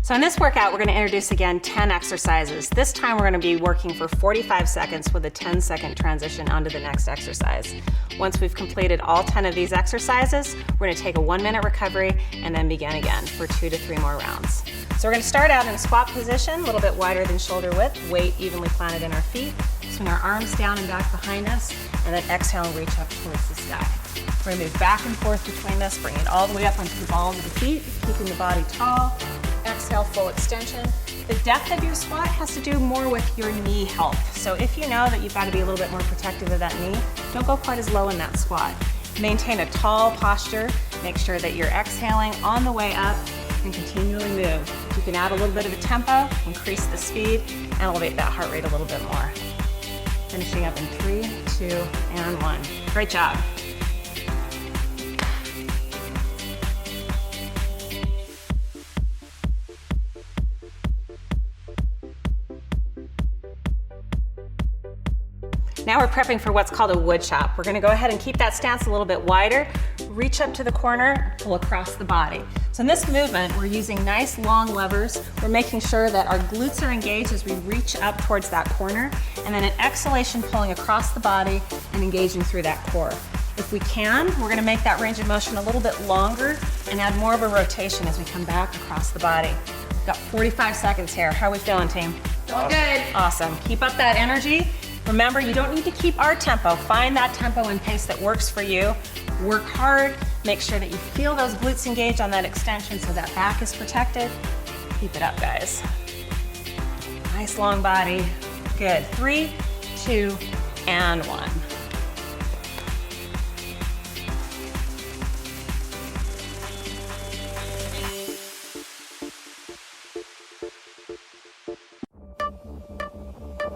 So in this workout, we're going to introduce again 10 exercises. This time we're going to be working for 45 seconds with a 10-second transition onto the next exercise. Once we've completed all 10 of these exercises, we're going to take a 1-minute recovery and then begin again for 2 to 3 more rounds. So we're going to start out in a squat position, a little bit wider than shoulder width, weight evenly planted in our feet. Swing our arms down and back behind us, and then exhale and reach up towards the sky. We're going to move back and forth between this, bring it all the way up onto the balls of the feet, keeping the body tall. Exhale, full extension. The depth of your squat has to do more with your knee health. So if you know that you've got to be a little bit more protective of that knee, don't go quite as low in that squat. Maintain a tall posture. Make sure that you're exhaling on the way up and continually move. You can add a little bit of a tempo, increase the speed, and elevate that heart rate a little bit more. Finishing up in 3, 2, and 1. Great job. Now we're prepping for what's called a Woodchop. We're gonna go ahead and keep that stance a little bit wider, reach up to the corner, pull across the body. So in this movement, we're using nice long levers. We're making sure that our glutes are engaged as we reach up towards that corner, and then an exhalation pulling across the body and engaging through that core. If we can, we're gonna make that range of motion a little bit longer and add more of a rotation as we come back across the body. We've got 45 seconds here. How are we feeling, team? Feeling good. Awesome. Keep up that energy. Remember, you don't need to keep our tempo. Find that tempo and pace that works for you. Work hard. Make sure that you feel those glutes engaged on that extension so that back is protected. Keep it up, guys. Nice long body. Good. 3, 2, and 1.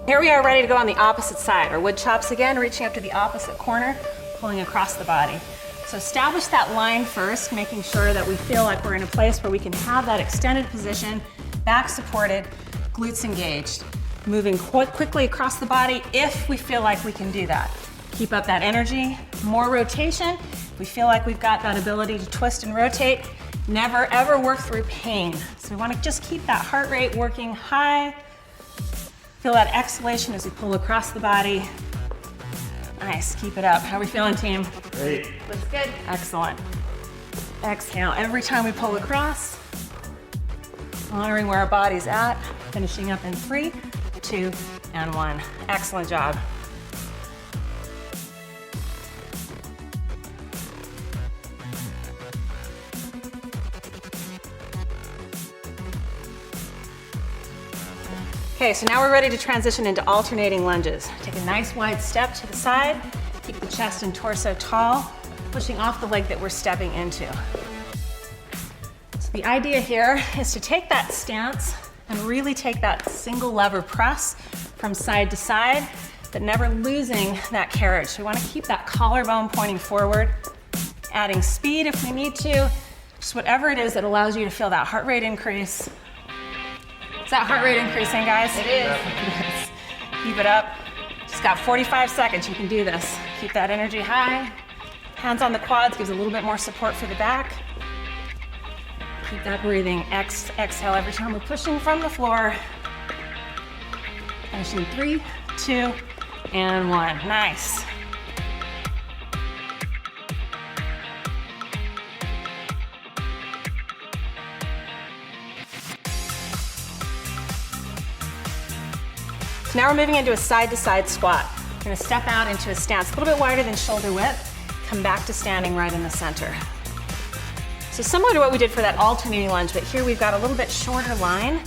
Here we are ready to go on the opposite side. Our wood chops again, reaching up to the opposite corner, pulling across the body. So establish that line first, making sure that we feel like we're in a place where we can have that extended position, back supported, glutes engaged. Moving quickly across the body if we feel like we can do that. Keep up that energy, more rotation. If we feel like we've got that ability to twist and rotate, never ever work through pain. So we want to just keep that heart rate working high. Feel that exhalation as we pull across the body. Nice, keep it up. How are we feeling, team? Great. Looks good. Excellent. Exhale every time we pull across. Honoring where our body's at. Finishing up in 3, 2, and 1. Excellent job. Okay, so now we're ready to transition into alternating lunges. Take a nice wide step to the side, keep the chest and torso tall, pushing off the leg that we're stepping into. So the idea here is to take that stance and really take that single lever press from side to side, but never losing that carriage. We want to keep that collarbone pointing forward, adding speed if we need to, just whatever it is that allows you to feel that heart rate increase. Is that heart rate increasing, guys? It is. Yes. Keep it up. Just got 45 seconds. You can do this. Keep that energy high. Hands on the quads gives a little bit more support for the back. Keep that breathing. Exhale every time we're pushing from the floor. Finishing 3, 2, and 1. Nice. So now we're moving into a side-to-side squat. We're gonna step out into a stance a little bit wider than shoulder width, come back to standing right in the center. So similar to what we did for that alternating lunge, but here we've got a little bit shorter line.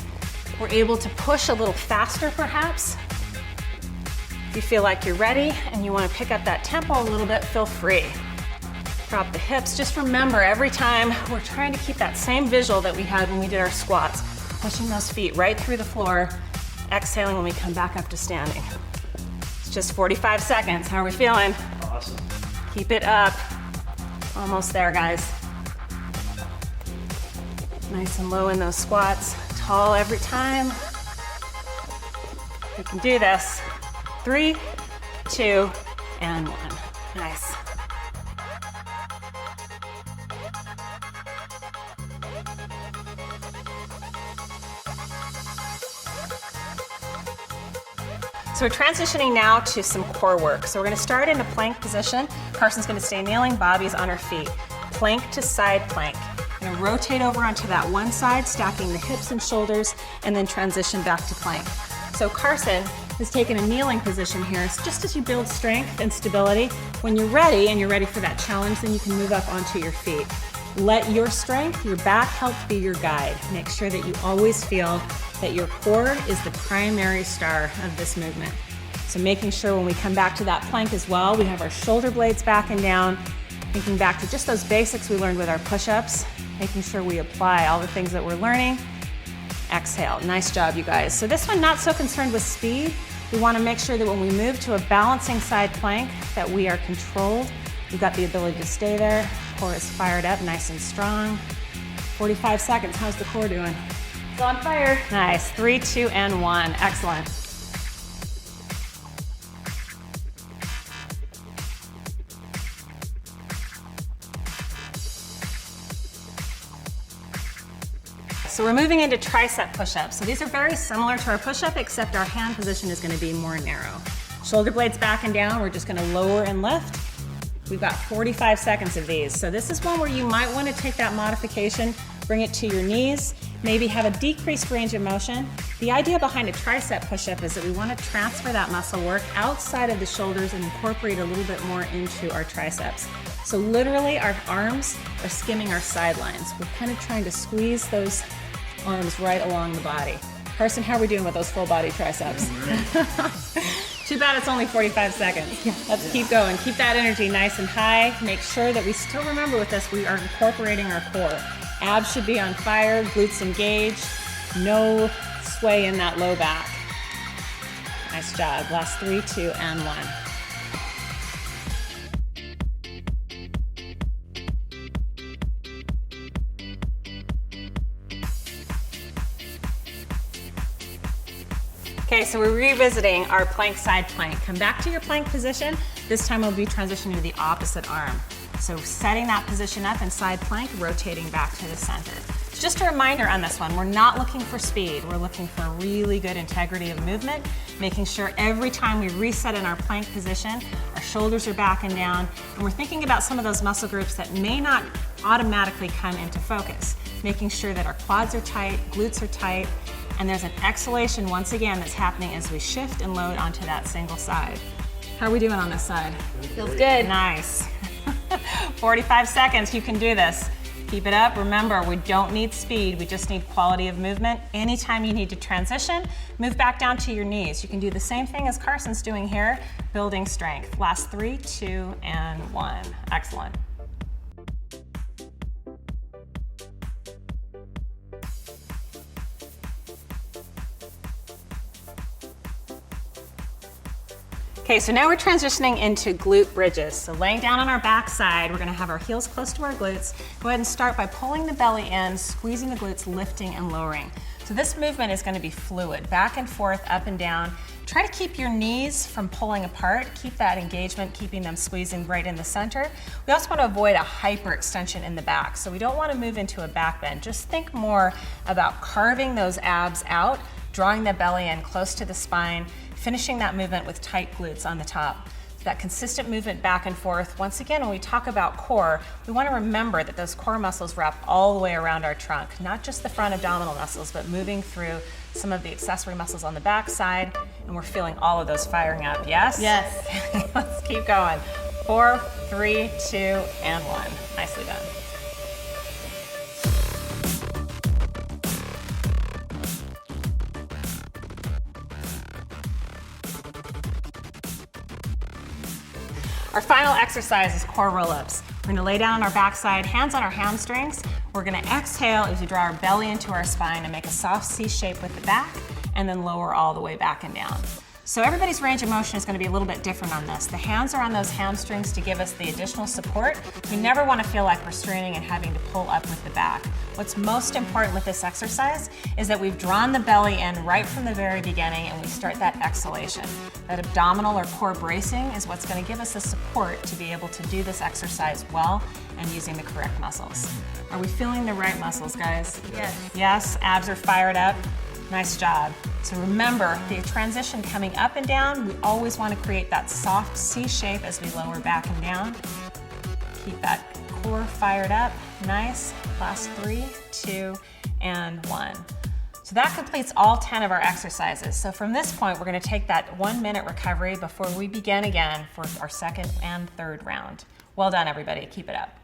We're able to push a little faster perhaps. If you feel like you're ready and you wanna pick up that tempo a little bit, feel free. Drop the hips. Just remember, every time we're trying to keep that same visual that we had when we did our squats, pushing those feet right through the floor, exhaling when we come back up to standing. It's just 45 seconds. How are we feeling? Awesome. Keep it up. Almost there, guys. Nice and low in those squats. Tall every time. We can do this. 3, 2, and 1. Nice. So we're transitioning now to some core work. So we're gonna start in a plank position. Carson's gonna stay kneeling, Bobby's on her feet. Plank to side plank. We're gonna rotate over onto that one side, stacking the hips and shoulders, and then transition back to plank. So Carson is taking a kneeling position here. It's just as you build strength and stability. When you're ready, and you're ready for that challenge, then you can move up onto your feet. Let your strength, your back help be your guide. Make sure that you always feel that your core is the primary star of this movement. So making sure when we come back to that plank as well, we have our shoulder blades back and down, thinking back to just those basics we learned with our push-ups, making sure we apply all the things that we're learning. Exhale. Nice job, you guys. So this one, not so concerned with speed. We want to make sure that when we move to a balancing side plank, that we are controlled. We've got the ability to stay there. Core is fired up, nice and strong. 45 seconds. How's the core doing? It's on fire. Nice. 3, 2, and 1. Excellent. So we're moving into tricep push-ups. So these are very similar to our push-up, except our hand position is gonna be more narrow. Shoulder blades back and down, we're just gonna lower and lift. We've got 45 seconds of these. So this is one where you might wanna take that modification, bring it to your knees, maybe have a decreased range of motion. The idea behind a tricep push-up is that we wanna transfer that muscle work outside of the shoulders and incorporate a little bit more into our triceps. So literally our arms are skimming our sidelines. We're kind of trying to squeeze those arms right along the body. Carson, how are we doing with those full body triceps? Too bad it's only 45 seconds. Let's keep going. Keep that energy nice and high. Make sure that we still remember with this, we are incorporating our core. Abs should be on fire, glutes engaged, no sway in that low back. Nice job. Last 3, 2, and 1. Okay, so we're revisiting our plank side plank. Come back to your plank position. This time we'll be transitioning to the opposite arm. So setting that position up in side plank, rotating back to the center. Just a reminder on this one, we're not looking for speed. We're looking for really good integrity of movement, making sure every time we reset in our plank position, our shoulders are back and down, and we're thinking about some of those muscle groups that may not automatically come into focus, making sure that our quads are tight, glutes are tight, and there's an exhalation once again that's happening as we shift and load onto that single side. How are we doing on this side? Feels good. Nice. 45 seconds, you can do this. Keep it up. Remember, we don't need speed, we just need quality of movement. Anytime you need to transition, move back down to your knees. You can do the same thing as Carson's doing here, building strength. Last 3, 2, and 1. Excellent. Okay, so now we're transitioning into glute bridges. So laying down on our back side, we're gonna have our heels close to our glutes. Go ahead and start by pulling the belly in, squeezing the glutes, lifting and lowering. So this movement is gonna be fluid, back and forth, up and down. Try to keep your knees from pulling apart. Keep that engagement, keeping them squeezing right in the center. We also wanna avoid a hyperextension in the back. So we don't wanna move into a back bend. Just think more about carving those abs out, drawing the belly in close to the spine, finishing that movement with tight glutes on the top. So that consistent movement back and forth. Once again, when we talk about core, we want to remember that those core muscles wrap all the way around our trunk, not just the front abdominal muscles, but moving through some of the accessory muscles on the back side, and we're feeling all of those firing up. Yes? Yes. Let's keep going. 4, 3, 2, and 1. Nicely done. Our final exercise is core roll-ups. We're gonna lay down on our backside, hands on our hamstrings. We're gonna exhale as we draw our belly into our spine and make a soft C shape with the back, and then lower all the way back and down. So everybody's range of motion is going to be a little bit different on this. The hands are on those hamstrings to give us the additional support. We never want to feel like we're straining and having to pull up with the back. What's most important with this exercise is that we've drawn the belly in right from the very beginning and we start that exhalation. That abdominal or core bracing is what's going to give us the support to be able to do this exercise well and using the correct muscles. Are we feeling the right muscles, guys? Yes. Yes, abs are fired up. Nice job. So remember, the transition coming up and down, we always want to create that soft C shape as we lower back and down. Keep that core fired up. Nice. Last 3, 2, and 1. So that completes all 10 of our exercises. So from this point, we're going to take that 1-minute recovery before we begin again for our second and third round. Well done, everybody. Keep it up.